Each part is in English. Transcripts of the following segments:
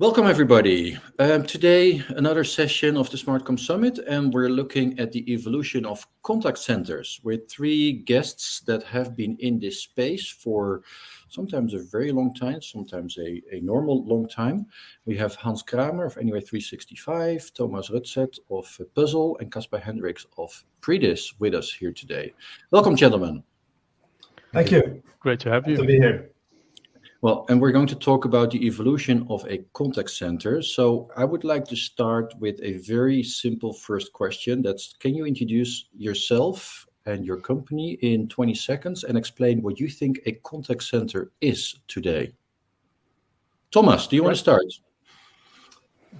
Welcome, everybody. Today, another session of the SmartCom Summit, and we're looking at the evolution of contact centers with three guests that have been in this space for sometimes a very long time, sometimes a normal long time. We have Hans Kramer of Anyway 365, Thomas Rutset of Puzzel, and Caspar Hendricks of Pridis with us here today. Welcome, gentlemen. Thank you. Great to have you. To be here. Well, and we're going to talk about the evolution of a contact center. So I would like to start with a very simple first question. That's, can you introduce yourself and your company in 20 seconds and explain what you think a contact center is today? Thomas, do you want to start?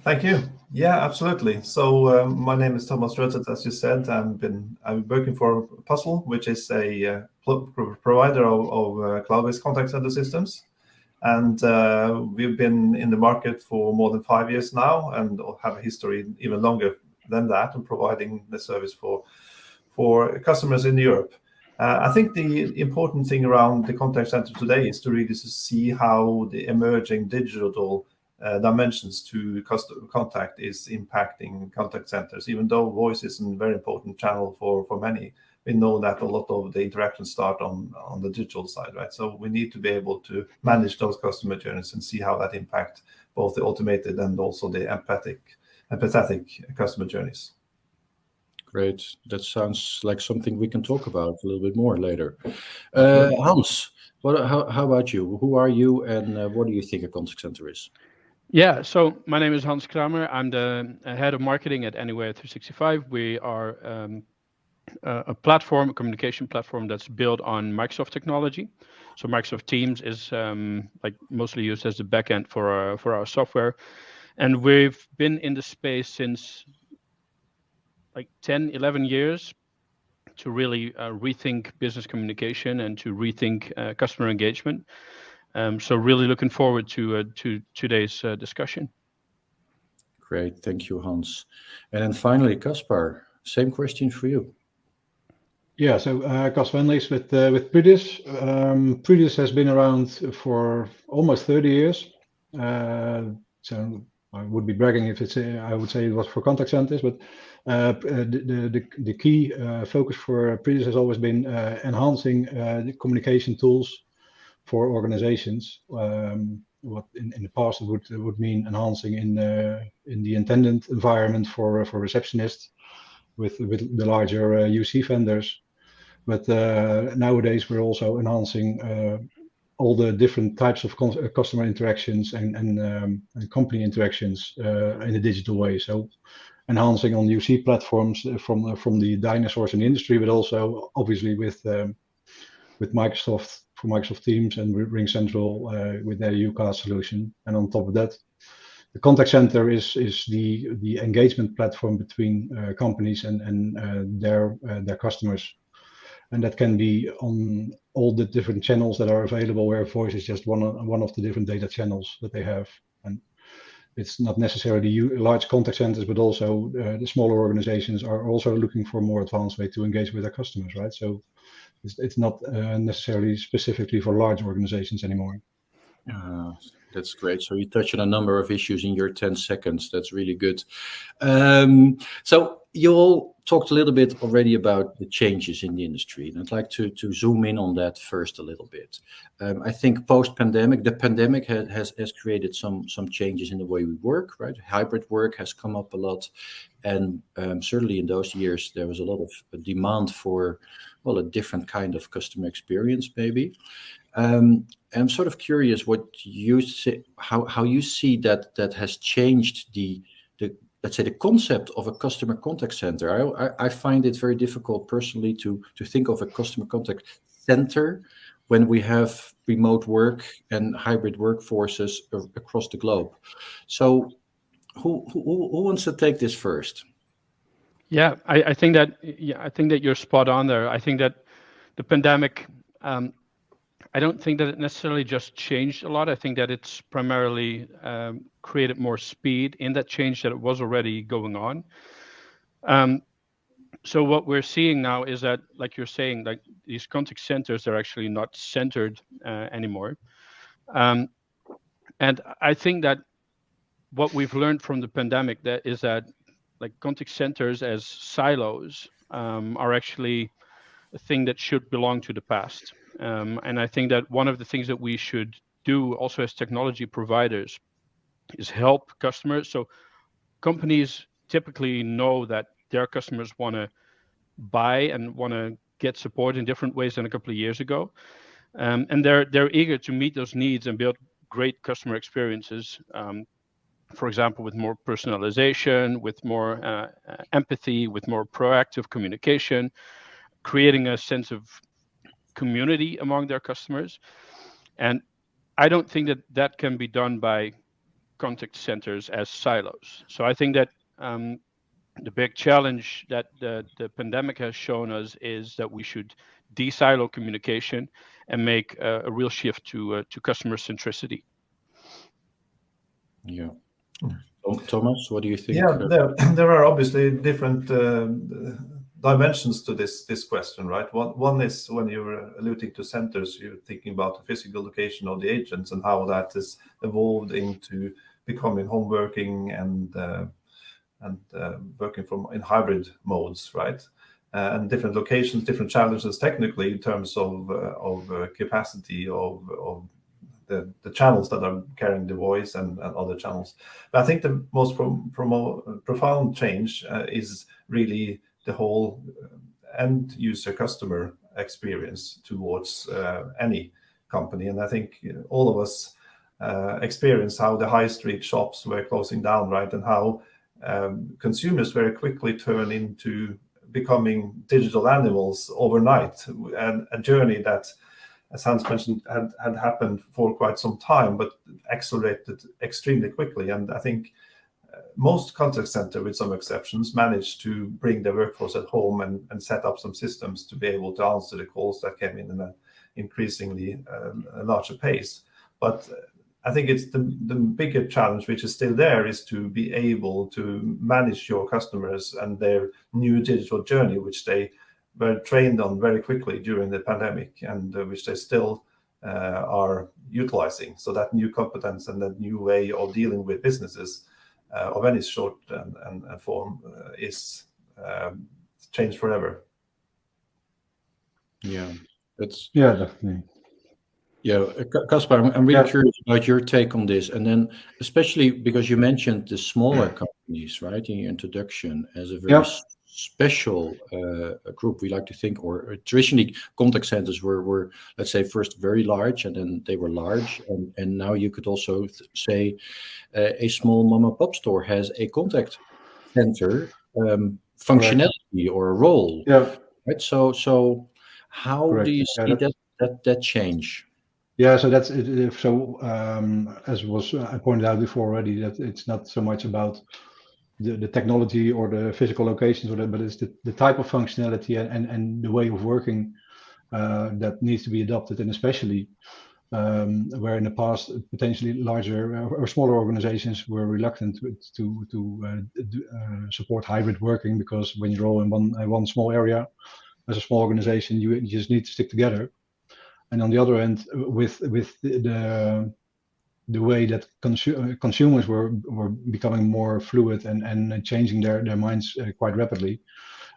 Thank you. Yeah, absolutely. So my name is Thomas Rutset, as you said. I'm working for Puzzel, which is a provider of cloud-based contact center systems. And we've been in the market for more than 5 years now and have a history even longer than that in providing the service for customers in Europe. I think the important thing around the contact center today is to really see how the emerging digital dimensions to customer contact is impacting contact centers. Even though voice is a very important channel for many, we know that a lot of the interactions start on the digital side, right? So we need to be able to manage those customer journeys and see how that impact both the automated and also the empathetic customer journeys. Great. That sounds like something we can talk about a little bit more later. Hans, how about you? Who are you and what do you think a contact center is? Yeah, so my name is Hans Kramer. I'm the head of marketing at Anyway 365. We are a platform, a communication platform that's built on Microsoft technology. So Microsoft Teams is like mostly used as the backend for our software. And we've been in the space since like 10, 11 years to really rethink business communication and to rethink customer engagement. So really looking forward to today's discussion. Great, thank you, Hans. And then finally, Caspar, same question for you. Yeah, so Caspar Hendricks with Pridis. Pridis has been around for almost 30 years. So I would be bragging if I would say it was for contact centers, but the key focus for Pridis has always been enhancing the communication tools for organizations. What in the past it would mean enhancing in the attendant environment for receptionists with the larger UC vendors. But nowadays we're also enhancing all the different types of customer interactions and company interactions in a digital way. So enhancing on UC platforms from the dinosaurs in the industry, but also obviously with Microsoft for Microsoft Teams and Ring Central with their UCaaS solution. And on top of that, the contact center is the engagement platform between companies and their customers. And that can be on all the different channels that are available, where voice is just one of the different data channels that they have. And it's not necessarily large contact centers, but also the smaller organizations are also looking for a more advanced way to engage with their customers, right? So it's not necessarily specifically for large organizations anymore. That's great. So you touched on a number of issues in your 10 seconds. That's really good. So you all talked a little bit already about the changes in the industry, and I'd like to zoom in on that first a little bit. I think post-pandemic, the pandemic has created some changes in the way we work, right? Hybrid work has come up a lot, and certainly in those years there was a lot of demand for, well, a different kind of customer experience, maybe. I'm sort of curious what you see, how you see that has changed the let's say the concept of a customer contact center. I find it very difficult personally to think of a customer contact center when we have remote work and hybrid workforces across the globe. So who wants to take this first? Yeah, I think that you're spot on there. I think that the pandemic, I don't think that it necessarily just changed a lot. I think that it's primarily created more speed in that change that it was already going on. So what we're seeing now is that, like you're saying, like these contact centers are actually not centered anymore. And I think that what we've learned from the pandemic is that like contact centers as silos are actually a thing that should belong to the past. And I think that one of the things that we should do also as technology providers is help customers. So companies typically know that their customers want to buy and want to get support in different ways than a couple of years ago. And they're eager to meet those needs and build great customer experiences. For example, with more personalization, with more empathy, with more proactive communication, creating a sense of community among their customers. And I don't think that that can be done by contact centers as silos. So I think that the big challenge that the pandemic has shown us is that we should de-silo communication and make a real shift to customer centricity. Yeah. Thomas, what do you think? Yeah, there are obviously different dimensions to this question, right? One is when you're alluding to centers, you're thinking about the physical location of the agents and how that has evolved into becoming home working and working in hybrid modes, right? And different locations, different challenges technically in terms of capacity of the channels that are carrying the voice and other channels. But I think the most profound change is really the whole end user customer experience towards any company. And I think all of us experienced how the high street shops were closing down, right? And how consumers very quickly turn into becoming digital animals overnight, and a journey that, as Hans mentioned, had happened for quite some time, but accelerated extremely quickly. And I think most contact center, with some exceptions, managed to bring their workforce at home and set up some systems to be able to answer the calls that came in an increasingly larger pace. But I think it's the bigger challenge, which is still there, is to be able to manage your customers and their new digital journey, which they were trained on very quickly during the pandemic, and which they still are utilizing. So that new competence and that new way of dealing with businesses of any sort and form is changed forever. Yeah, yeah, definitely. Yeah, Caspar, I'm really curious about your take on this, and then especially because you mentioned the smaller companies, right, in your introduction, as a very special group. We like to think, or traditionally, contact centers were, let's say, first very large, and then they were large, and now you could also say a small mom and pop store has a contact center functionality or a role, right? So how do you see that change? Yeah, so that's it. So as was I pointed out before already, that it's not so much about the technology or the physical locations, but it's the type of functionality and the way of working that needs to be adopted, and especially where in the past potentially larger or smaller organizations were reluctant to support hybrid working, because when you're all in one small area as a small organization, you just need to stick together. And on the other end, with the way that consumers were becoming more fluid and changing their minds quite rapidly,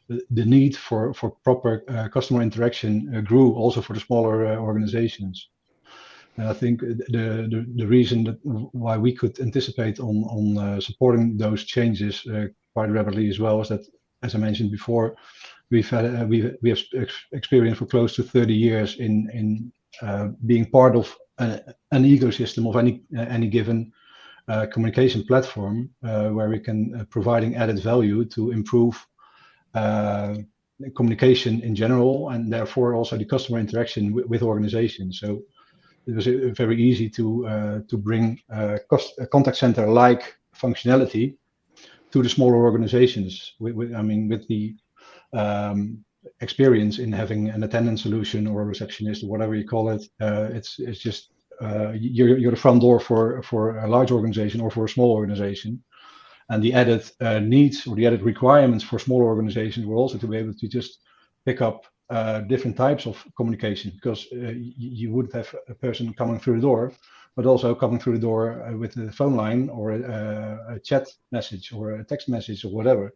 the need for proper customer interaction grew also for the smaller organizations. And I think the reason that why we could anticipate on supporting those changes quite rapidly as well is that, as I mentioned before, we have experience for close to 30 years in being part of an ecosystem of any given communication platform, where we can providing added value to improve communication in general, and therefore also the customer interaction with organizations. So it was very easy to bring a contact center like functionality to the smaller organizations. With the experience in having an attendance solution or a receptionist or whatever you call it, it's just you're the front door for a large organization or for a small organization, and the added needs or the added requirements for smaller organizations were also to be able to just pick up different types of communication, because you would have a person coming through the door but also coming through the door with the phone line or a chat message or a text message or whatever.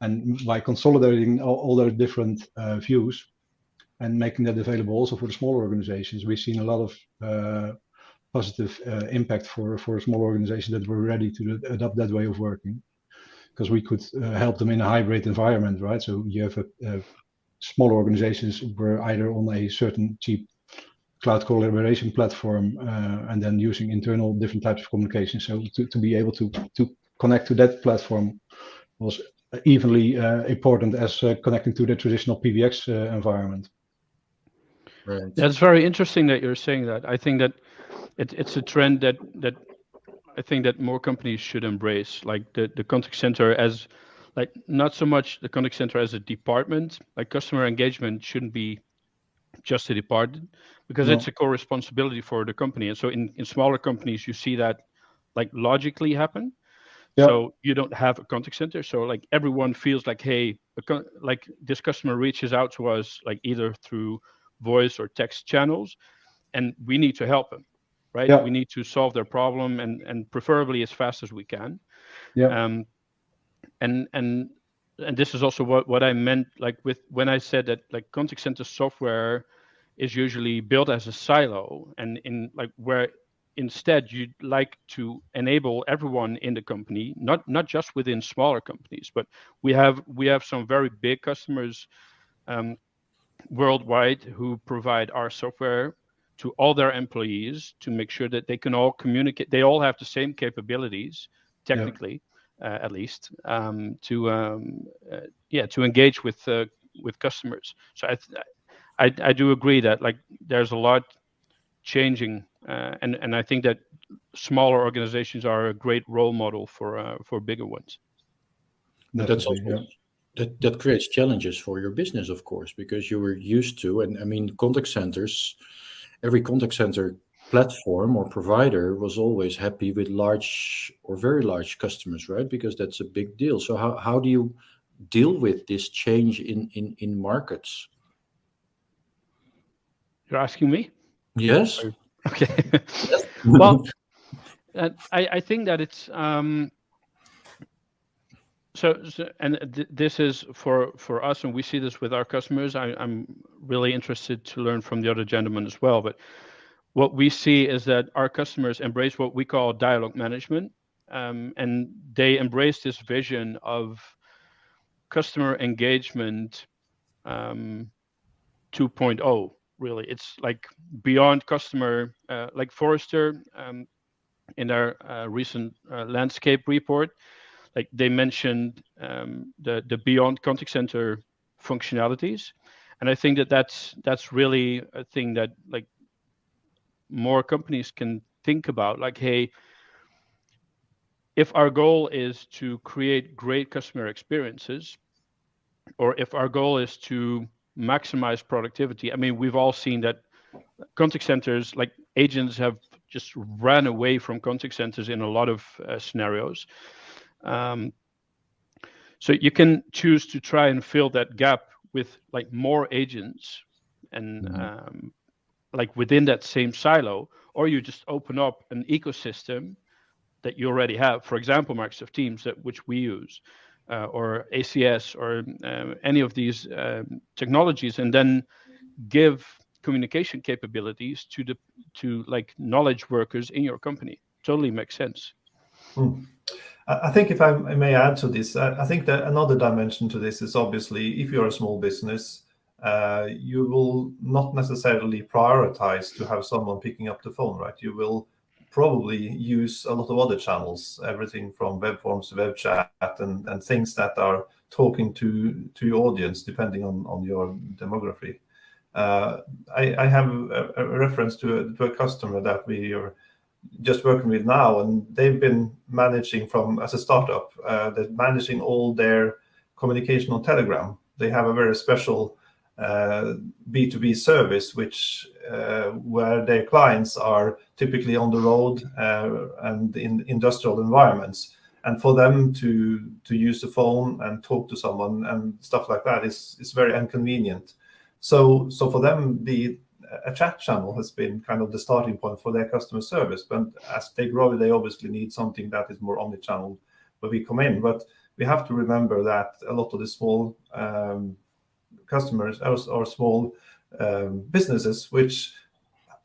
And by consolidating all those different views and making that available also for the smaller organizations, we've seen a lot of positive impact for small organizations that were ready to adopt that way of working, because we could help them in a hybrid environment, right? So you have smaller organizations were either on a certain cheap cloud collaboration platform and then using internal different types of communication. So to be able to connect to that platform was evenly important as connecting to the traditional PBX environment. Right. That's very interesting that you're saying that. I think that it's a trend that I think that more companies should embrace, like the contact center as, like, not so much the contact center as a department. Like, customer engagement shouldn't be just a department, because No. it's a core responsibility for the company. And so in smaller companies, you see that like logically happen. Yeah. So you don't have a contact center. So like everyone feels like, hey, like this customer reaches out to us, like either through voice or text channels, and we need to help them, right? Yeah. We need to solve their problem, and preferably as fast as we can. Yeah. And this is also what I meant, like, with when I said that, like, contact center software is usually built as a silo, and in like where instead you'd like to enable everyone in the company, not just within smaller companies, but we have some very big customers worldwide who provide our software to all their employees to make sure that they can all communicate. They all have the same capabilities, technically, at least, to engage with customers. So I do agree that, like, there's a lot changing, and I think that smaller organizations are a great role model for bigger ones. But that's Definitely, also that creates challenges for your business, of course, because you were used to, and I mean, contact centers, every contact center platform or provider was always happy with large or very large customers, right? Because that's a big deal. So how do you deal with this change in markets? You're asking me? Yes. Okay. Well, I think that it's this is for us, and we see this with our customers. I'm really interested to learn from the other gentlemen as well. But what we see is that our customers embrace what we call dialogue management, and they embrace this vision of customer engagement 2.0. Really, it's like beyond customer, like Forrester in their recent landscape report. Like, they mentioned the beyond contact center functionalities, and I think that that's really a thing that, like, more companies can think about. Like, hey, if our goal is to create great customer experiences, or if our goal is to maximize productivity, I mean, we've all seen that contact centers, like, agents have just ran away from contact centers in a lot of scenarios. So you can choose to try and fill that gap with, like, more agents and like within that same silo, or you just open up an ecosystem that you already have. For example, Microsoft Teams, which we use, or ACS, or any of these technologies, and then give communication capabilities to like knowledge workers in your company. Totally makes sense. I think if I may add to this, I think that another dimension to this is, obviously, if you're a small business, you will not necessarily prioritize to have someone picking up the phone, right? You will probably use a lot of other channels, everything from web forms to web chat and things that are talking to your audience, depending on your demography. I have a reference to a customer that we are just working with now, and they've been managing as a startup, they're managing all their communication on Telegram. They have a very special B2B service, which where their clients are typically on the road and in industrial environments, and for them to use the phone and talk to someone and stuff like that is very inconvenient. So for them, the a chat channel has been kind of the starting point for their customer service. But as they grow, they obviously need something that is more omni-channel where we come in. But we have to remember that a lot of the small customers or small businesses, which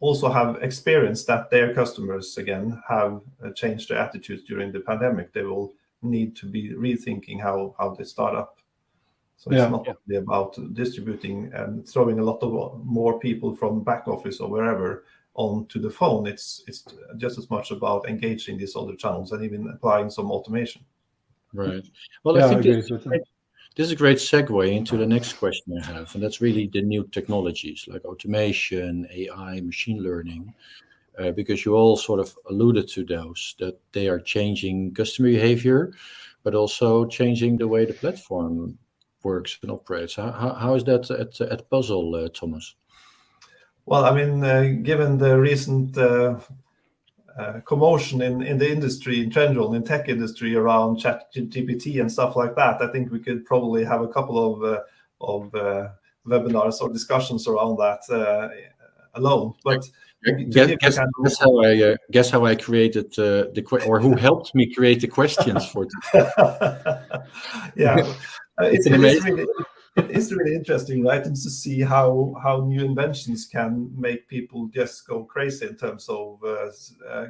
also have experienced that their customers again have changed their attitudes during the pandemic, they will need to be rethinking how they start up. So it's not only about distributing and throwing a lot of more people from back office or wherever onto the phone. It's just as much about engaging these other channels and even applying some automation. Right. Well, I think this is a great segue into the next question I have, and that's really the new technologies like automation, AI, machine learning, because you all sort of alluded to those, that they are changing customer behavior, but also changing the way the platform works and operates. How is that at Puzzel, Thomas? Well, I mean, given the recent commotion in the industry in general, in tech industry around ChatGPT and stuff like that, I think we could probably have a couple of webinars or discussions around that alone. But guess how I created or who helped me create the questions for yeah. It's really interesting, right? And to see how new inventions can make people just go crazy in terms of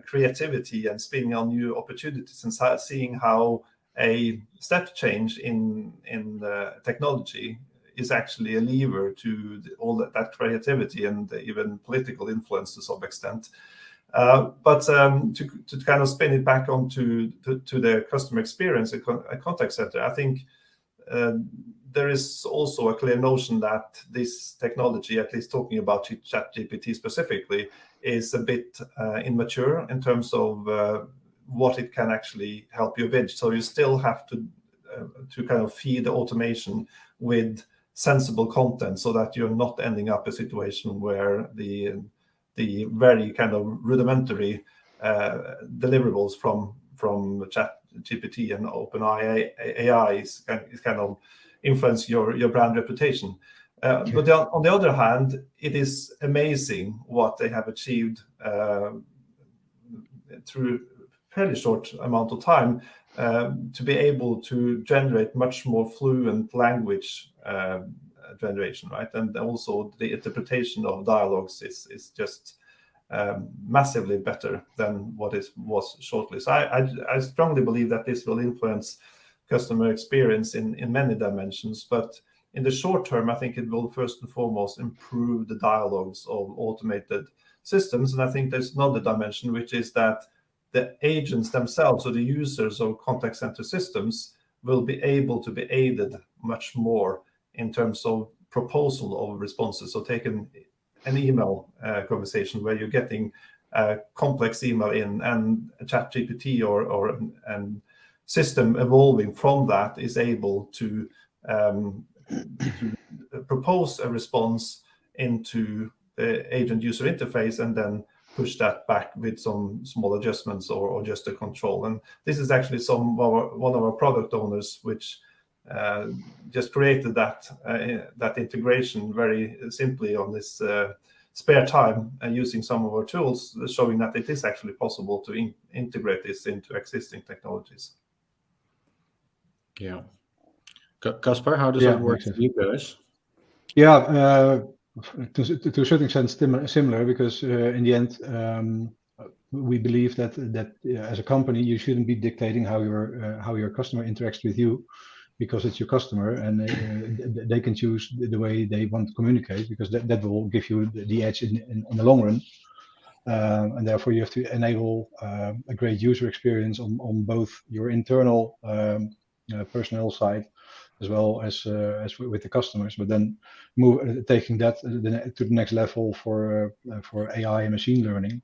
creativity and spinning on new opportunities, and seeing how a step change in technology is actually a lever to all that creativity and even political influence to some extent. But to kind of spin it back onto the customer experience, a contact center, I think there is also a clear notion that this technology, at least talking about ChatGPT specifically, is a bit immature in terms of what it can actually help you with. So you still have to kind of feed the automation with sensible content, so that you're not ending up a situation where the very kind of rudimentary deliverables from ChatGPT and OpenAI is kind of influence your brand reputation. But on the other hand, it is amazing what they have achieved through a fairly short amount of time to be able to generate much more fluent language generation, right? And also the interpretation of dialogues is just massively better than what it was shortly. So I strongly believe that this will influence customer experience in many dimensions, but in the short term, I think it will first and foremost improve the dialogues of automated systems. And I think there's another dimension, which is that the agents themselves, or the users of contact center systems, will be able to be aided much more in terms of proposal of responses. So taking an email conversation where you're getting a complex email in, and a ChatGPT or an system evolving from that is able to propose a response into the agent user interface, and then push that back with some small adjustments or just a control. And this is actually one of our product owners, which just created that integration very simply on this spare time, and using some of our tools, showing that it is actually possible to integrate this into existing technologies. Yeah. Caspar, how does that work for you guys? Yeah, to a certain extent similar, because in the end, we believe that as a company, you shouldn't be dictating how your customer interacts with you, because it's your customer, and they can choose the way they want to communicate, because that will give you the edge in the long run. And therefore, you have to enable a great user experience on both your internal personnel side, as well as with the customers. But then taking that to the next level for AI and machine learning,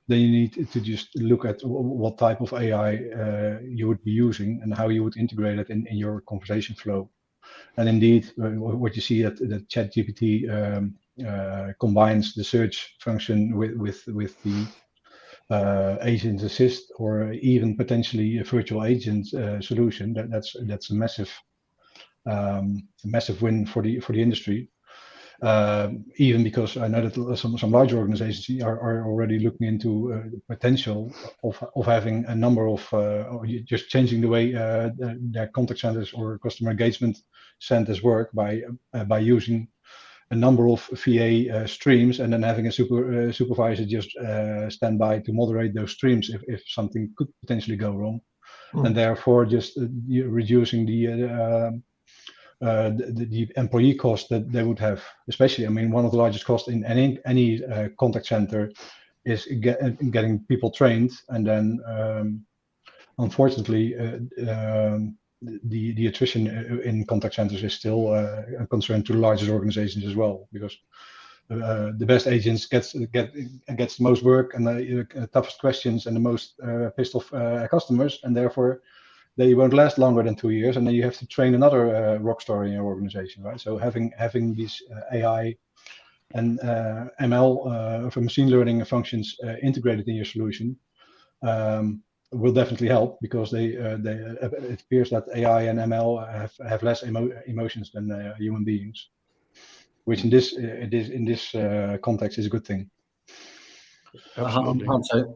then you need to just look at what type of AI you would be using and how you would integrate it in your conversation flow. And indeed, what you see that ChatGPT combines the search function with the agent assist, or even potentially a virtual agent solution. That's a massive win for the industry. Even because I know that some large organizations are already looking into the potential of having a number of or just changing the way their contact centers or customer engagement centers work by using a number of VA streams and then having a supervisor just stand by to moderate those streams if something could potentially go wrong, and therefore just reducing the employee cost that they would have. Especially, I mean, one of the largest costs in any contact center is getting people trained, and then unfortunately the attrition in contact centers is still a concern to the largest organizations as well, because the best agents gets the most work and the toughest questions and the most pissed off customers, and therefore they won't last longer than 2 years, and then you have to train another rock star in your organization, right? So having these AI and ML for machine learning functions integrated in your solution will definitely help, because it appears that AI and ML have less emotions than human beings, which in this context is a good thing. Absolutely.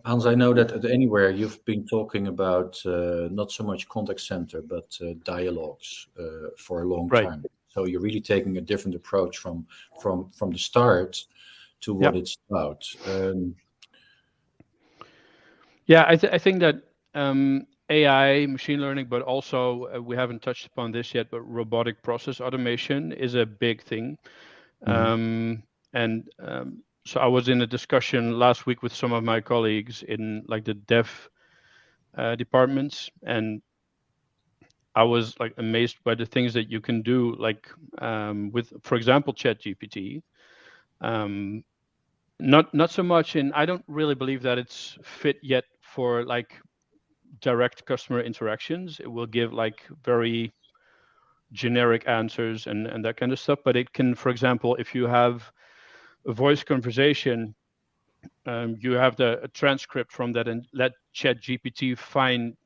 Hans, I know that at Anywhere you've been talking about not so much contact center, but dialogues for a long time. So you're really taking a different approach from the start to what it's about. I think that AI, machine learning, but also we haven't touched upon this yet, but robotic process automation is a big thing. So I was in a discussion last week with some of my colleagues in like the dev departments, and I was like amazed by the things that you can do, like with, for example, ChatGPT. Not so much I don't really believe that it's fit yet for like direct customer interactions. It will give like very generic answers and that kind of stuff, but it can, for example, if you have a voice conversation, you have a transcript from that and let ChatGPT find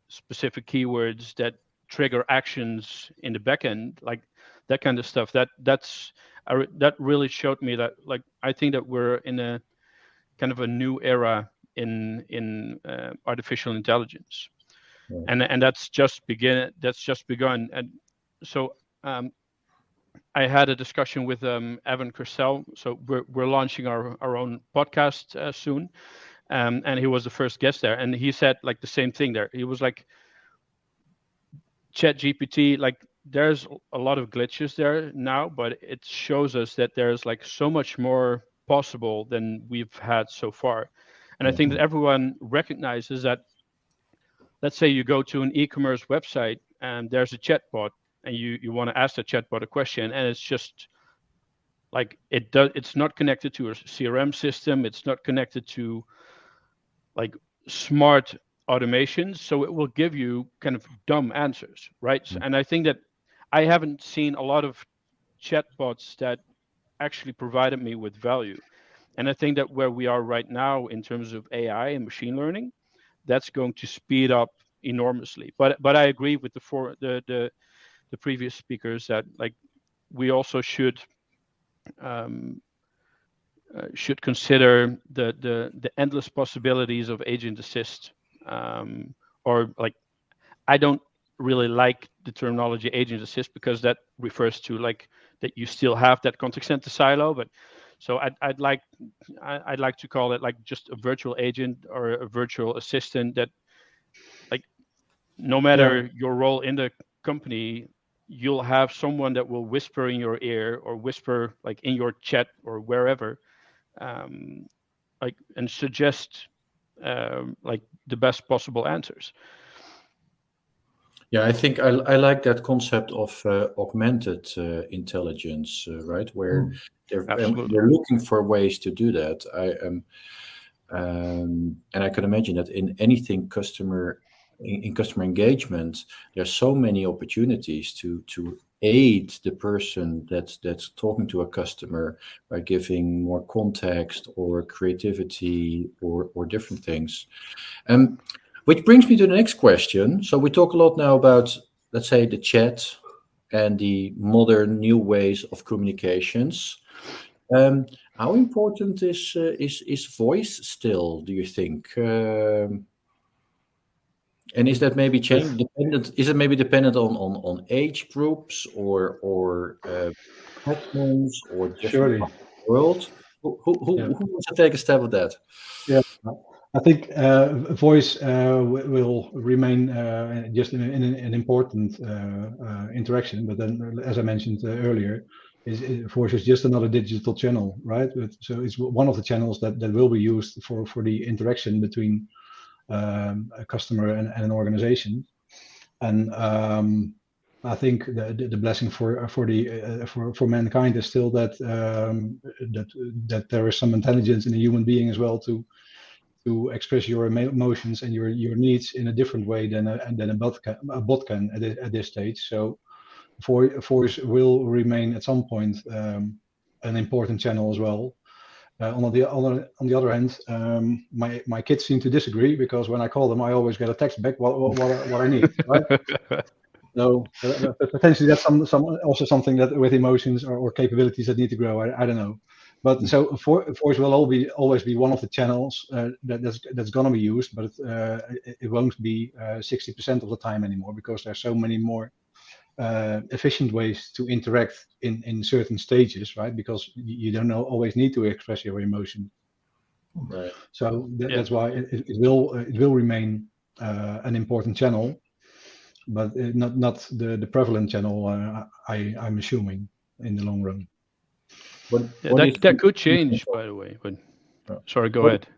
specific keywords that trigger actions in the backend, like that kind of stuff. That really showed me that, like, I think that we're in a kind of a new era in artificial intelligence, and that's just begun. And so I had a discussion with Evan Kersell. So we're launching our own podcast soon, and he was the first guest there, and he said like the same thing there. He was like, ChatGPT, like there's a lot of glitches there now, but it shows us that there's like so much more possible than we've had so far. And I think that everyone recognizes that. Let's say you go to an e-commerce website and there's a chatbot, and you want to ask the chatbot a question, and it's just like it's not connected to a CRM system, it's not connected to like smart automations, so it will give you kind of dumb answers, right? And I think that I haven't seen a lot of chatbots that actually provided me with value. And I think that where we are right now in terms of AI and machine learning, that's going to speed up enormously. But I agree with the previous speakers that like we also should consider the endless possibilities of agent assist, or like, I don't really like the terminology agent assist, because that refers to like that you still have that contact center silo. But so I'd like to call it like just a virtual agent or a virtual assistant that, like, no matter your role in the company, you'll have someone that will whisper in your ear or whisper like in your chat or wherever, like, and suggest like the best possible answers. Yeah, I think I like that concept of augmented intelligence, right? Where they're looking for ways to do that. And I can imagine that in anything customer engagement, there's so many opportunities to aid the person that's talking to a customer by giving more context or creativity or different things. Which brings me to the next question. So we talk a lot now about, let's say, the chat and the modern new ways of communications. How important is voice still, do you think? And is that maybe change dependent? Is it maybe dependent on age groups or segments or different Surely. parts of the world? Who wants to take a stab at that? Yeah, I think voice will remain just an important interaction. But then, as I mentioned earlier, voice is just another digital channel, right? So it's one of the channels that will be used for the interaction between a customer and an organization. And I think the blessing for mankind is still that that there is some intelligence in a human being as well to express your emotions and your needs in a different way than a bot can at this stage. So voice will remain at some point an important channel as well. On the other hand, my kids seem to disagree, because when I call them, I always get a text back what I need, right? So potentially that's also something that with emotions or capabilities that need to grow. I don't know, but so voice will always be one of the channels that's going to be used, but it won't be 60% of the time anymore, because there's so many more efficient ways to interact in certain stages, right? Because you don't always need to express your emotion. Right. So that's why it will remain an important channel, but not the prevalent channel. I'm assuming in the long run. That could change, by the way. But sorry, go ahead.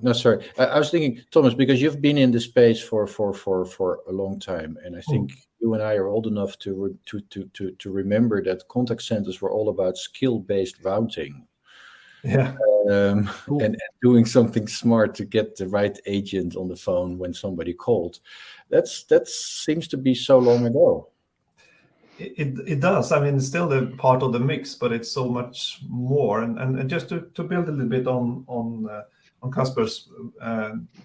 No, sorry. I was thinking, Thomas, because you've been in this space for a long time, and I think you and I are old enough to remember that contact centers were all about skill-based routing. Yeah. Cool. And doing something smart to get the right agent on the phone when somebody called. That seems to be so long ago. It does. I mean, it's still a part of the mix, but it's so much more. And just to build a little bit on Casper's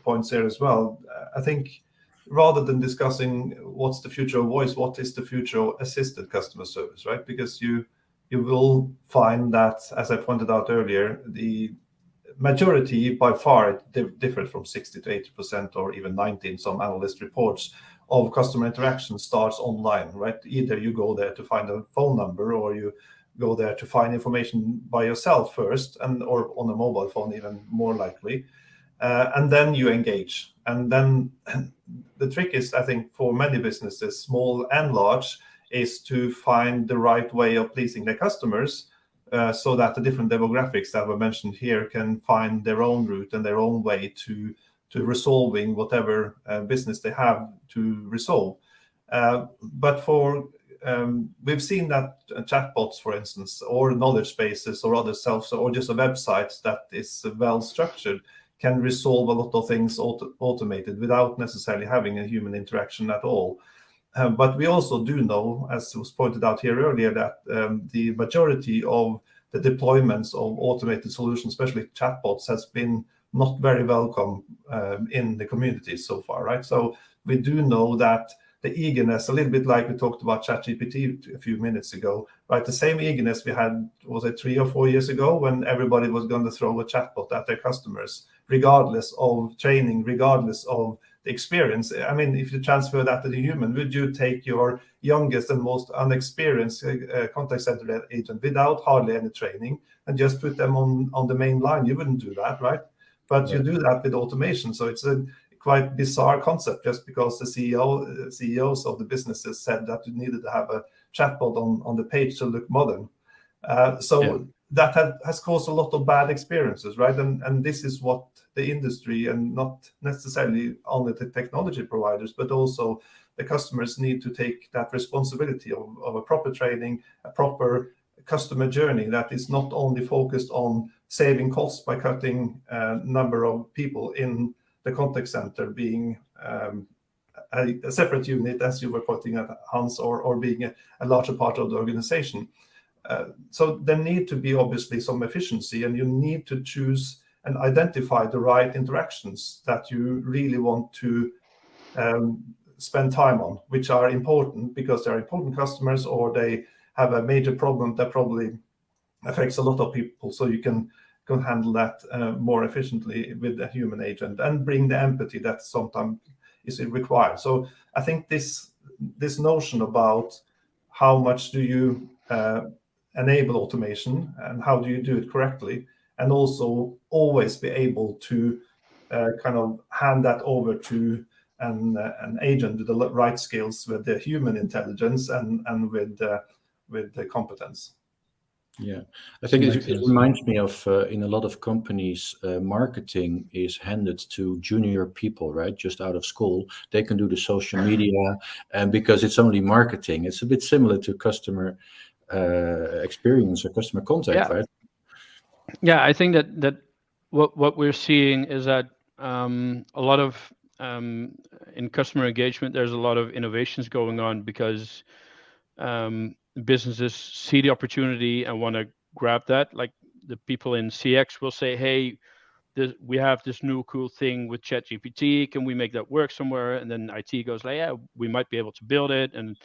points here as well, I think rather than discussing what's the future of voice, what is the future of assisted customer service, right? Because you will find that, as I pointed out earlier, the majority by far differs from 60 to 80% or even 90 in some analyst reports of customer interaction starts online, right? Either you go there to find a phone number, or you go there to find information by yourself first, or on a mobile phone, even more likely, and then you engage. And then the trick is, I think, for many businesses, small and large, is to find the right way of pleasing their customers, so that the different demographics that were mentioned here can find their own route and their own way to resolving whatever business they have to resolve. But we've seen that chatbots, for instance, or knowledge bases, or other or just a website that is well structured, can resolve a lot of things automated without necessarily having a human interaction at all. But we also do know, as was pointed out here earlier, that the majority of the deployments of automated solutions, especially chatbots, has been not very welcome in the community so far, right? So we do know that the eagerness, a little bit like we talked about ChatGPT a few minutes ago, right? The same eagerness we had, was it 3 or 4 years ago, when everybody was going to throw a chatbot at their customers, regardless of training, regardless of the experience. I mean, if you transfer that to the human, would you take your youngest and most unexperienced contact center agent without hardly any training and just put them on the main line? You wouldn't do that, right? But you do that with automation. So it's a quite bizarre concept, just because the CEOs of the businesses said that you needed to have a chatbot on the page to look modern. That has caused a lot of bad experiences, right? And this is what the industry, and not necessarily only the technology providers, but also the customers, need to take that responsibility of a proper training, a proper customer journey that is not only focused on saving costs by cutting number of people in the contact center, being a separate unit, as you were pointing at, Hans, or being a larger part of the organization. So there need to be obviously some efficiency, and you need to choose and identify the right interactions that you really want to spend time on, which are important because they're important customers, or they have a major problem that probably affects a lot of people. So you can handle that more efficiently with a human agent and bring the empathy that sometimes is required. So I think this notion about how much do you enable automation and how do you do it correctly, and also always be able to kind of hand that over to an agent with the right skills, with the human intelligence and with the competence. Yeah, I think it reminds me of in a lot of companies, marketing is handed to junior people, right? Just out of school, they can do the social media, and because it's only marketing, it's a bit similar to customer experience or customer contact, right? Yeah, I think that what we're seeing is that a lot of in customer engagement, there's a lot of innovations going on because businesses see the opportunity and want to grab that. Like the people in CX will say, hey, we have this new cool thing with ChatGPT, can we make that work somewhere? And then IT goes like, yeah, we might be able to build it. And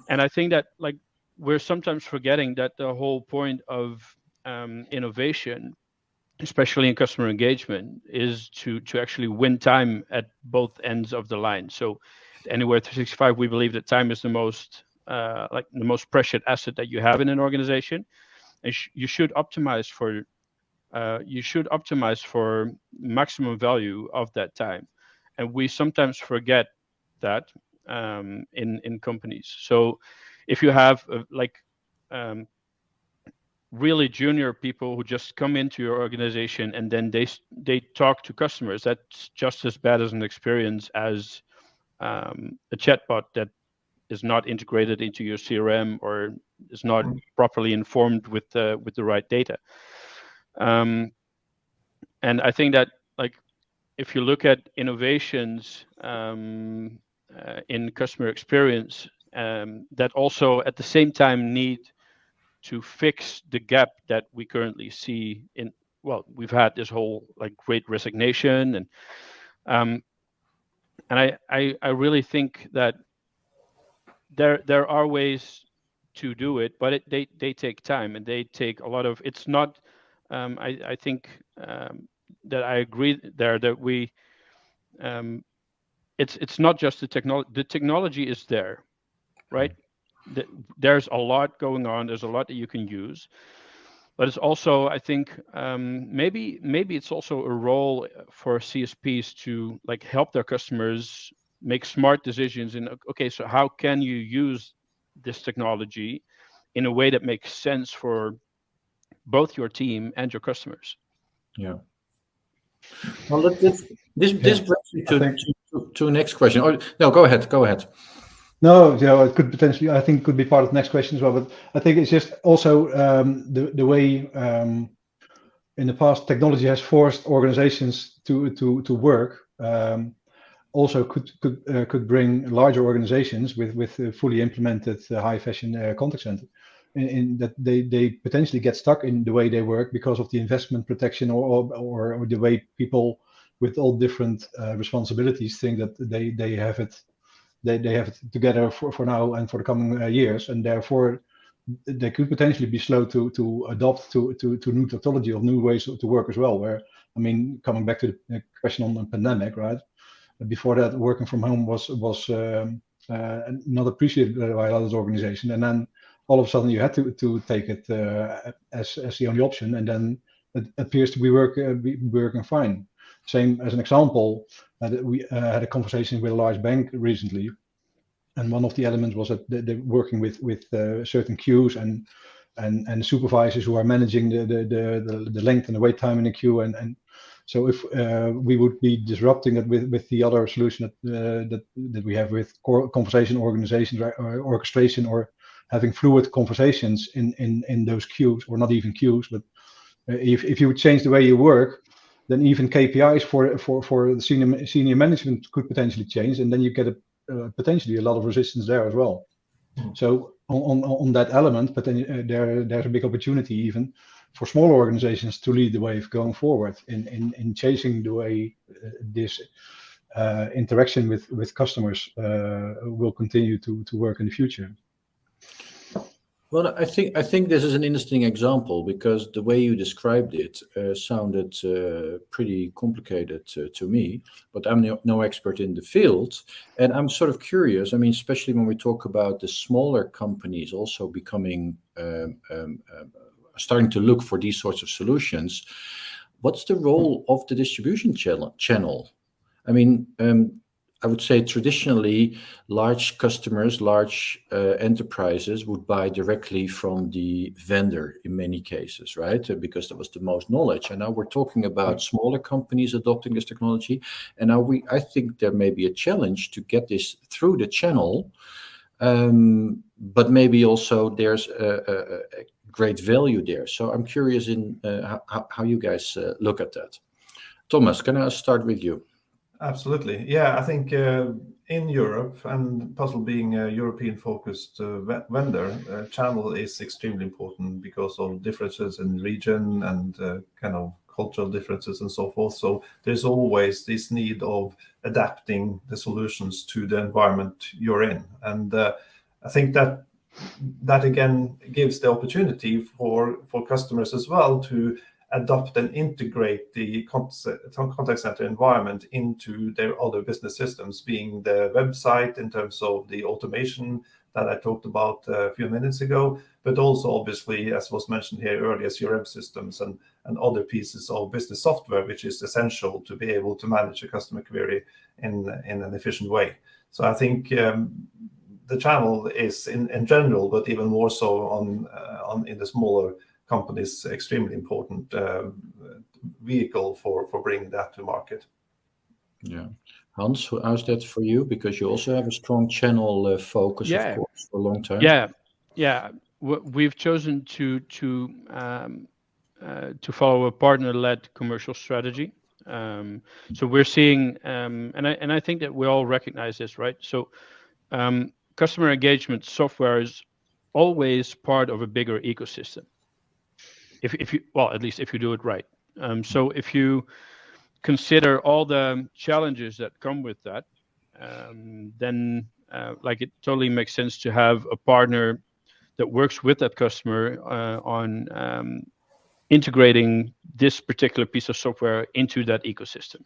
I think that like we're sometimes forgetting that the whole point of innovation, especially in customer engagement, is to actually win time at both ends of the line. So at Anywhere 365, we believe that time is the most precious asset that you have in an organization, and you should optimize for maximum value of that time. And we sometimes forget that in companies. So if you have really junior people who just come into your organization and then they talk to customers, that's just as bad as an experience as a chatbot that is not integrated into your CRM or is not properly informed with the right data. And I think that like if you look at innovations in customer experience, that also at the same time need to fix the gap that we currently see in, well, we've had this whole like great resignation, and I really think that there are ways to do it, but they take time and they take a lot of, it's not I think that I agree there that we it's not just the technology is there, right? There's a lot going on, there's a lot that you can use, but it's also, I think maybe it's also a role for CSPs to like help their customers make smart decisions in, okay, so how can you use this technology in a way that makes sense for both your team and your customers? Yeah. Well, this brings me to the next question. Oh, no, go ahead. No, it could potentially, I think, could be part of the next question as well. But I think it's just also the way in the past technology has forced organizations to work. Also could bring larger organizations with fully implemented high fashion contact center, in that they potentially get stuck in the way they work because of the investment protection or the way people with all different responsibilities think that they have it. They have it together for now and for the coming years, and therefore they could potentially be slow to adopt to new technology or new ways to work as well. Where, I mean, coming back to the question on the pandemic, right? Before that, working from home was not appreciated by a lot of organizations, and then all of a sudden you had to take it as the only option, and then it appears to be working fine. Same as an example, we had a conversation with a large bank recently, and one of the elements was that they're working with certain queues and supervisors who are managing the length and the wait time in the queue, and so if we would be disrupting it with the other solution that we have with conversation organizations or orchestration, or having fluid conversations in those queues, or not even queues, but if you would change the way you work, then even KPIs for the senior management could potentially change, and then you get potentially a lot of resistance there as well. So on that element, but then there's a big opportunity even for smaller organizations to lead the way of going forward in chasing the way this interaction with customers will continue to work in the future. Well, I think this is an interesting example because the way you described it sounded pretty complicated to me. But I'm no expert in the field, and I'm sort of curious. I mean, especially when we talk about the smaller companies also becoming starting to look for these sorts of solutions. What's the role of the distribution channel? I mean, I would say traditionally, large customers, large enterprises would buy directly from the vendor in many cases, right? Because that was the most knowledge. And now we're talking about smaller companies adopting this technology. And now I think there may be a challenge to get this through the channel, but maybe also there's a great value there. So I'm curious in how you guys look at that. Thomas, can I start with you? Absolutely. Yeah, I think in Europe, and Puzzel being a European-focused vendor, channel is extremely important because of differences in region and kind of cultural differences and so forth. So there's always this need of adapting the solutions to the environment you're in. And I think that again gives the opportunity for customers as well to adopt and integrate the contact center environment into their other business systems, being the website in terms of the automation that I talked about a few minutes ago, but also obviously, as was mentioned here earlier, CRM systems and other pieces of business software, which is essential to be able to manage a customer query in an efficient way. So I think the channel is in general, but even more so on in the smaller companies, extremely important vehicle for bringing that to market. Yeah. Hans, how's that for you? Because you also have a strong channel focus, of course, for a long time. Yeah. We've chosen to follow a partner-led commercial strategy. So we're seeing, and I think that we all recognize this, right? So customer engagement software is always part of a bigger ecosystem. If you, well, at least if you do it right. So if you consider all the challenges that come with that, then like it totally makes sense to have a partner that works with that customer on integrating this particular piece of software into that ecosystem,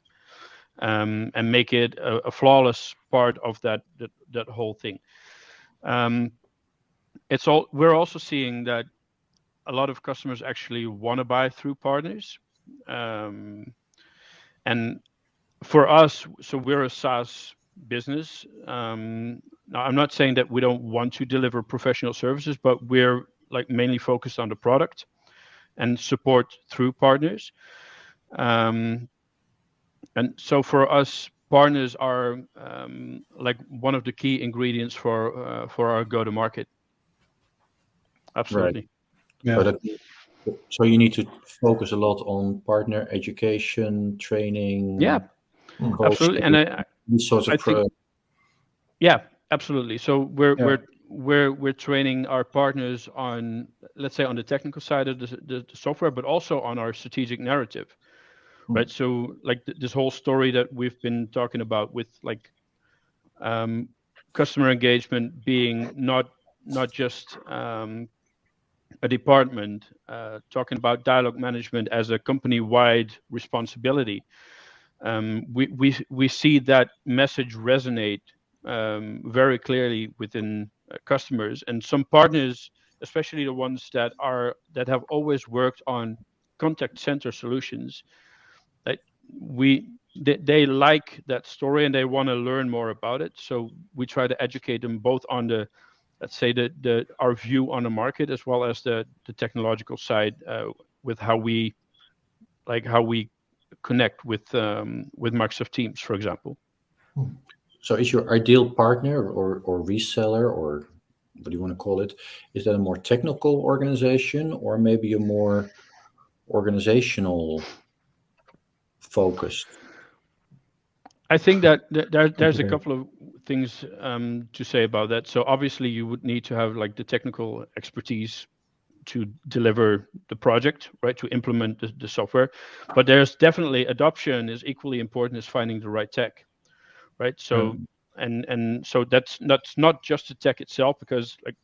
and make it a flawless part of that whole thing. We're also seeing that a lot of customers actually want to buy through partners. And for us, so we're a SaaS business. Now, I'm not saying that we don't want to deliver professional services, but we're like mainly focused on the product and support through partners. And so for us, partners are like one of the key ingredients for our go-to-market. Absolutely. Right. Yeah. So you need to focus a lot on partner education, training. Yeah, absolutely. And these sorts of yeah, absolutely. So we're training our partners on, let's say, on the technical side of the software, but also on our strategic narrative, right? So like this whole story that we've been talking about with like customer engagement being not just a department, talking about dialogue management as a company-wide responsibility. We see that message resonate very clearly within customers, and some partners, especially the ones that have always worked on contact center solutions, that they like that story and they want to learn more about it. So we try to educate them both on the, let's say, our view on the market, as well as the technological side, with how we connect with Microsoft Teams, for example. So is your ideal partner or reseller, or what do you want to call it, is that a more technical organization or maybe a more organizational focused? I think that there's a couple of things to say about that. So obviously you would need to have like the technical expertise to deliver the project, right? To implement the software. But there's definitely adoption is equally important as finding the right tech, right? So and so that's not just the tech itself, because like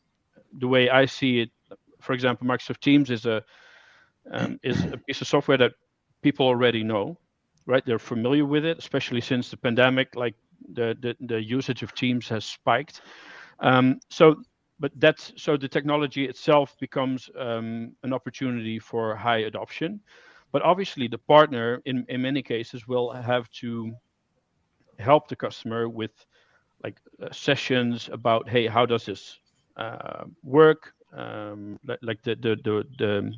the way I see it, for example, Microsoft Teams is a piece of software that people already know, right? They're familiar with it, especially since the pandemic. Like the usage of Teams has spiked. But the technology itself becomes an opportunity for high adoption. But obviously, the partner in many cases will have to help the customer with like sessions about, hey, how does this work? Like the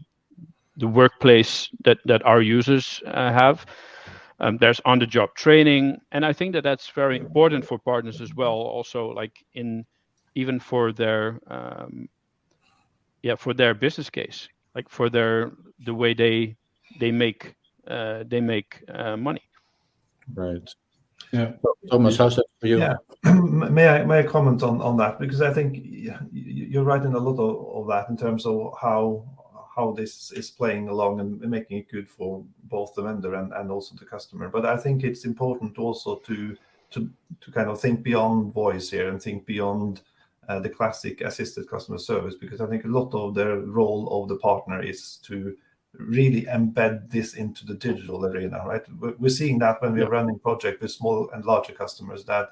workplace that our users have. There's on-the-job training, and I think that that's very important for partners as well. Also, like even for their for their business case, like for the way they make money. Right. Yeah. Thomas, how's that for you? Yeah. May I comment on that? Because I think you're right in a lot of that in terms of how this is playing along and making it good for both the vendor and also the customer. But I think it's important also to kind of think beyond voice here and think beyond the classic assisted customer service, because I think a lot of the role of the partner is to really embed this into the digital arena, right? We're seeing that when we're running projects with small and larger customers, that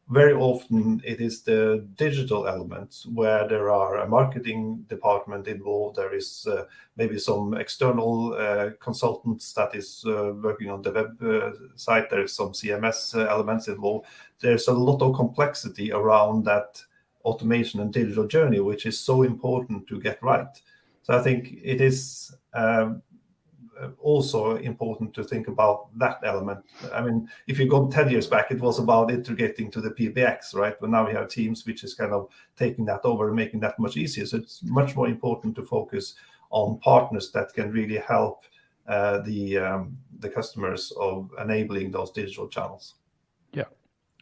very often it is the digital elements where there are a marketing department involved. There is maybe some external consultants that is working on the web site. There is some CMS elements involved. There's a lot of complexity around that automation and digital journey, which is so important to get right. So I think it is also important to think about that element. I mean, if you go 10 years back, it was about integrating to the PBX, right? But now we have Teams, which is kind of taking that over and making that much easier. So it's much more important to focus on partners that can really help the customers of enabling those digital channels. Yeah.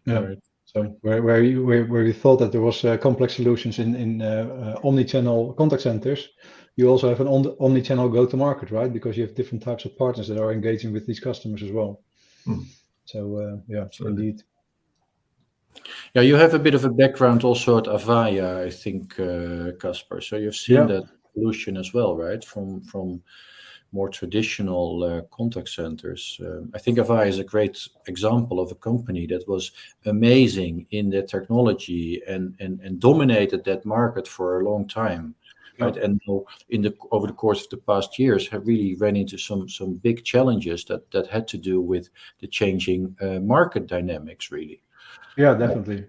Right. So where you thought that there was complex solutions in omni-channel contact centers, you also have an omni-channel go-to-market, right? Because you have different types of partners that are engaging with these customers as well. So Absolutely. Indeed. Yeah, you have a bit of a background also at Avaya, I think, Casper. So you've seen that solution as well, right? From more traditional contact centers. I think Avaya is a great example of a company that was amazing in their technology and dominated that market for a long time. Right. And over the course of the past years, have really ran into some big challenges that had to do with the changing market dynamics, really. Yeah, definitely.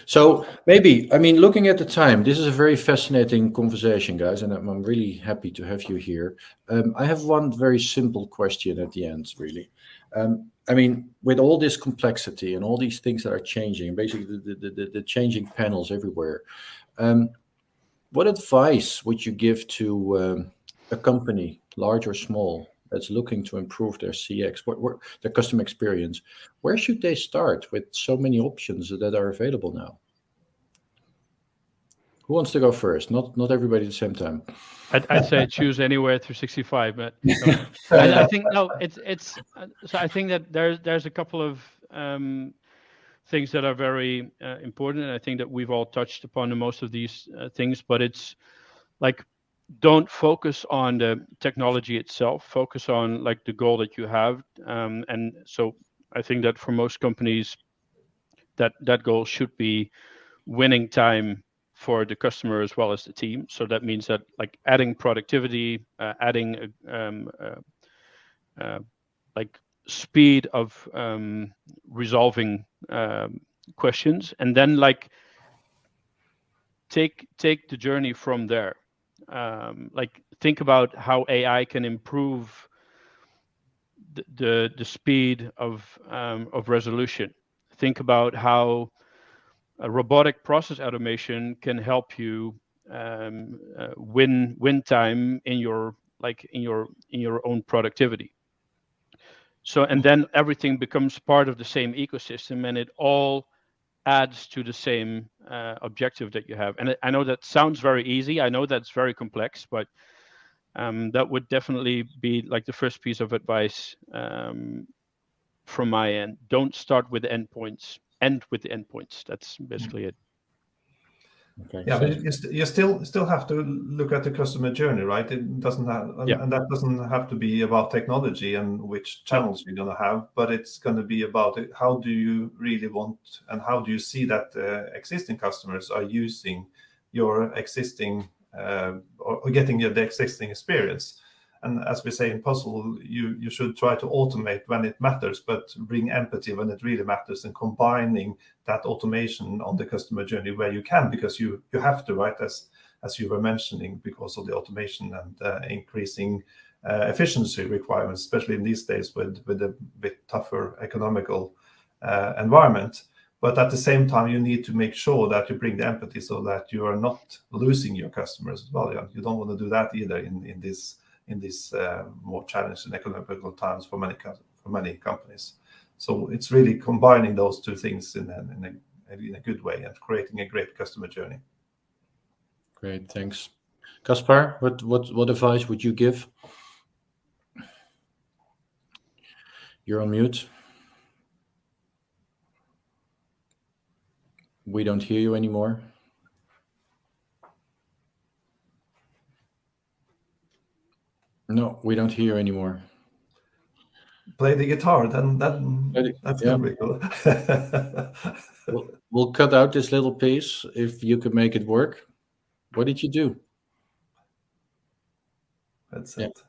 So maybe, I mean, looking at the time, this is a very fascinating conversation, guys, and I'm really happy to have you here. I have one very simple question at the end, really. I mean, with all this complexity and all these things that are changing, basically the changing panels everywhere, what advice would you give to a company, large or small, that's looking to improve their CX, their customer experience? Where should they start with so many options that are available now? Who wants to go first? Not everybody at the same time. I'd say choose Anywhere 365, but I think it's so I think that there's a couple of things that are very important, and I think that we've all touched upon most of these things, but it's like, don't focus on the technology itself, focus on like the goal that you have. And so I think that for most companies, that goal should be winning time for the customer as well as the team. So that means that like adding productivity, adding like speed of resolving questions, and then like take the journey from there. Like think about how AI can improve the speed of resolution. Think about how a robotic process automation can help you win time in your own productivity. So, and then everything becomes part of the same ecosystem, and it all adds to the same objective that you have. And I know that sounds very easy. I know that's very complex, but that would definitely be like the first piece of advice from my end. Don't start with the endpoints. End with the endpoints. That's basically it. Okay. Yeah, So but you still have to look at the customer journey, right? It doesn't have, and that doesn't have to be about technology and which channels you're going to have, but it's going to be about it. How do you really want, and how do you see that existing customers are using your existing or getting the existing experience? And as we say in Puzzle, you should try to automate when it matters, but bring empathy when it really matters, and combining that automation on the customer journey where you can, because you have to, right, as you were mentioning, because of the automation and increasing efficiency requirements, especially in these days with a bit tougher economical environment. But at the same time, you need to make sure that you bring the empathy so that you are not losing your customers as well. You don't want to do that either in these more challenging economical times for many companies. So it's really combining those two things in a good way and creating a great customer journey. great, thanks. Caspar, what advice would you give? You're on mute. We don't hear you anymore. No, we don't hear you anymore. Play the guitar, then that's Yeah. gonna be cool. We'll cut out this little piece if you could make it work. What did you do? That's Yeah. it.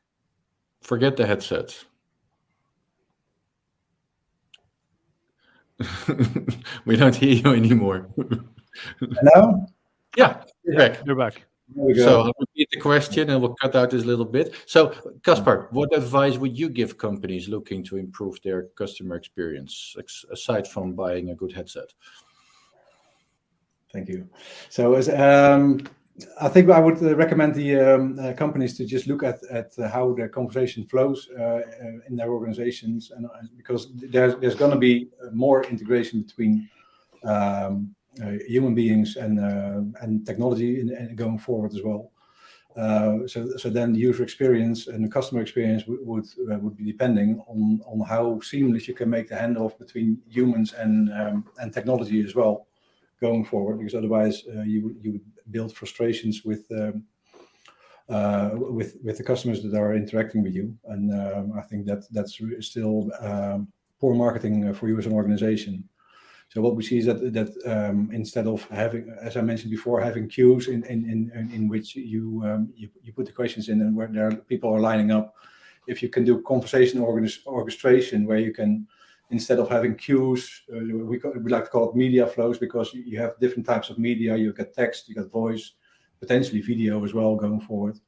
Forget the headset. We don't hear you anymore. Now? Yeah, you're back. You're back. There we go. So I'll repeat the question and we'll cut out this little bit. So, Caspar, what advice would you give companies looking to improve their customer experience, aside from buying a good headset? Thank you. So, I think I would recommend the companies to just look at how the conversation flows in their organizations, and because there's going to be more integration between human beings and technology and going forward as well. So then the user experience and the customer experience would be depending on how seamless you can make the handoff between humans and technology as well going forward, because otherwise you would build frustrations with the customers that are interacting with you, and I think that's still poor marketing for you as an organization. So what we see is that instead of having, as I mentioned before, having queues in which you put the questions in and where people are lining up, if you can do conversation orchestration where you can, instead of having queues, we like to call it media flows, because you have different types of media. You got text, you got voice, potentially video as well going forward.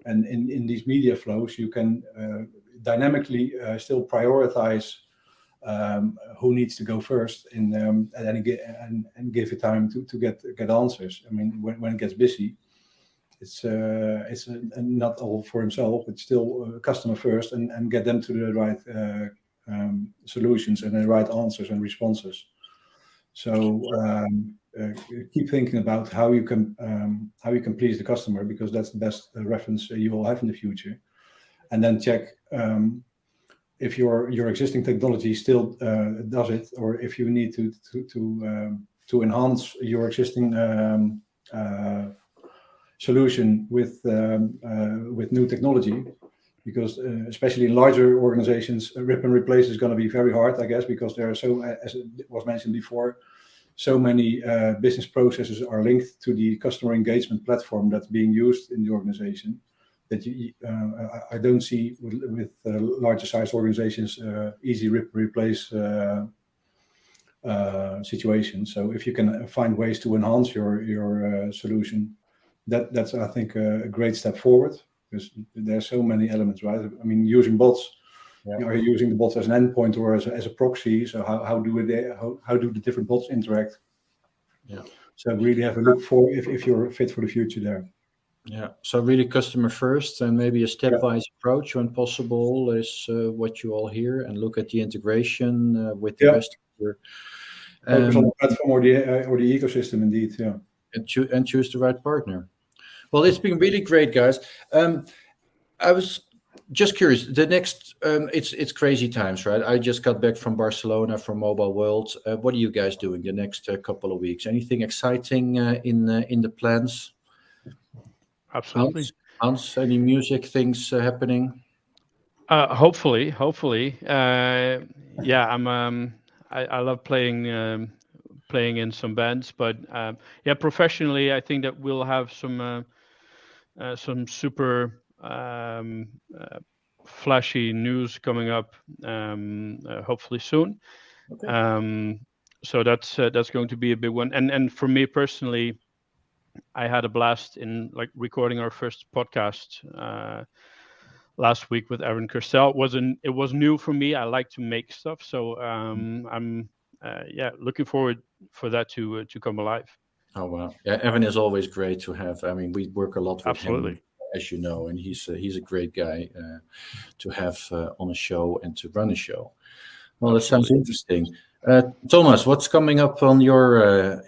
And in these media flows, you can dynamically still prioritize who needs to go first at any and give it time to get answers. I mean, when it gets busy, it's not all for himself. It's still customer first, and get them to the right solutions and the right answers and responses. So keep thinking about how you can please the customer, because that's the best reference you will have in the future. And then check if your existing technology still does it, or if you need to enhance your existing solution with new technology, because especially in larger organizations, rip and replace is going to be very hard, I guess, because there are as it was mentioned before, so many business processes are linked to the customer engagement platform that's being used in the organization, that I don't see with larger size organizations easy rip and replace situation. So if you can find ways to enhance your solution, that's I think a great step forward, because there's so many elements, right? I mean, using bots, you are using the bots as an endpoint or as a proxy. So how do the different bots interact? Yeah. So really have a look for if you're fit for the future there. Yeah. So really customer first, and maybe a stepwise approach when possible is what you all hear, and look at the integration with the rest of your focus on the platform or the ecosystem, indeed. Yeah. And choose the right partner. Well, it's been really great, guys. I was Just curious, the next it's crazy times, right? I just got back from Barcelona from Mobile World. What are you guys doing the next couple of weeks? Anything exciting in the plans? Absolutely. Hans, any music things happening? Hopefully. Yeah, I love playing in some bands, but yeah, professionally, I think that we'll have some super flashy news coming up, hopefully soon. Okay. So that's going to be a big one. And for me personally, I had a blast in like recording our first podcast last week with Aaron Kersell. It was new for me. I like to make stuff, so I'm looking forward for that to come alive. Oh wow, yeah, Evan is always great to have. I mean, we work a lot with him, Absolutely. as you know, and he's a great guy to have on a show and to run a show. Well, that sounds Absolutely. interesting. Thomas, what's coming up on your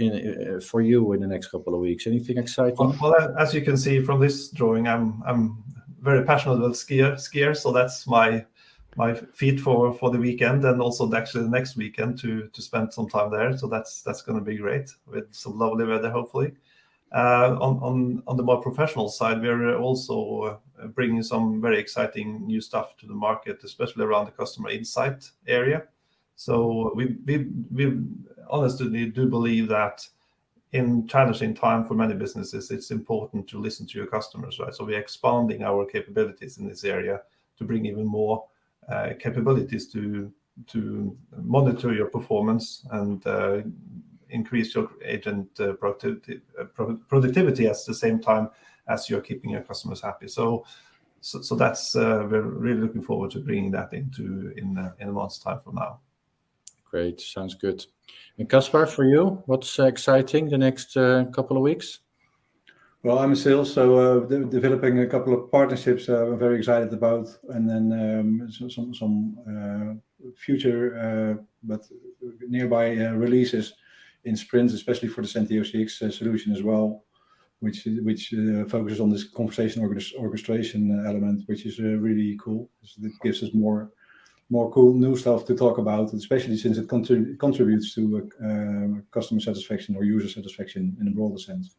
for you in the next couple of weeks? Anything exciting? Well, as you can see from this drawing, I'm very passionate about skier, so that's my feat for the weekend, and also actually the next weekend to spend some time there. So that's going to be great with some lovely weather, hopefully. On the more professional side, we're also bringing some very exciting new stuff to the market, especially around the customer insight area. So we honestly do believe that in challenging time for many businesses, it's important to listen to your customers, right? So we're expanding our capabilities in this area to bring even more capabilities to monitor your performance and increase your agent productivity at the same time as you're keeping your customers happy. So that's we're really looking forward to bringing that in a month's time from now. Great, sounds good. And Caspar, for you, what's exciting the next couple of weeks? Well, I'm in sales, so developing a couple of partnerships I'm very excited about, and then some future but nearby releases in sprints, especially for the Sentio CX solution as well, which focuses on this conversation orchestration element, which is really cool. It gives us more cool new stuff to talk about, especially since it contributes to customer satisfaction or user satisfaction in a broader sense.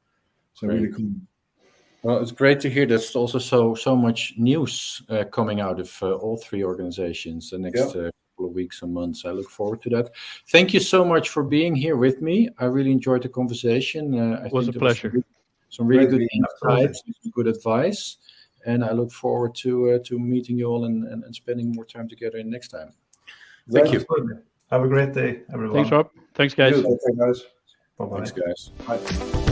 So Great. really cool. Well, it's great to hear there's also so much news coming out of all three organizations the next couple of weeks and months. I look forward to that. Thank you so much for being here with me. I really enjoyed the conversation. It was a pleasure. Some really Great good insights, good advice. And I look forward to meeting you all and spending more time together next time. Thank you. Have a great day, everyone. Thanks, Rob. Thanks, guys. Thanks, guys. Bye-bye. Thanks, guys. Bye.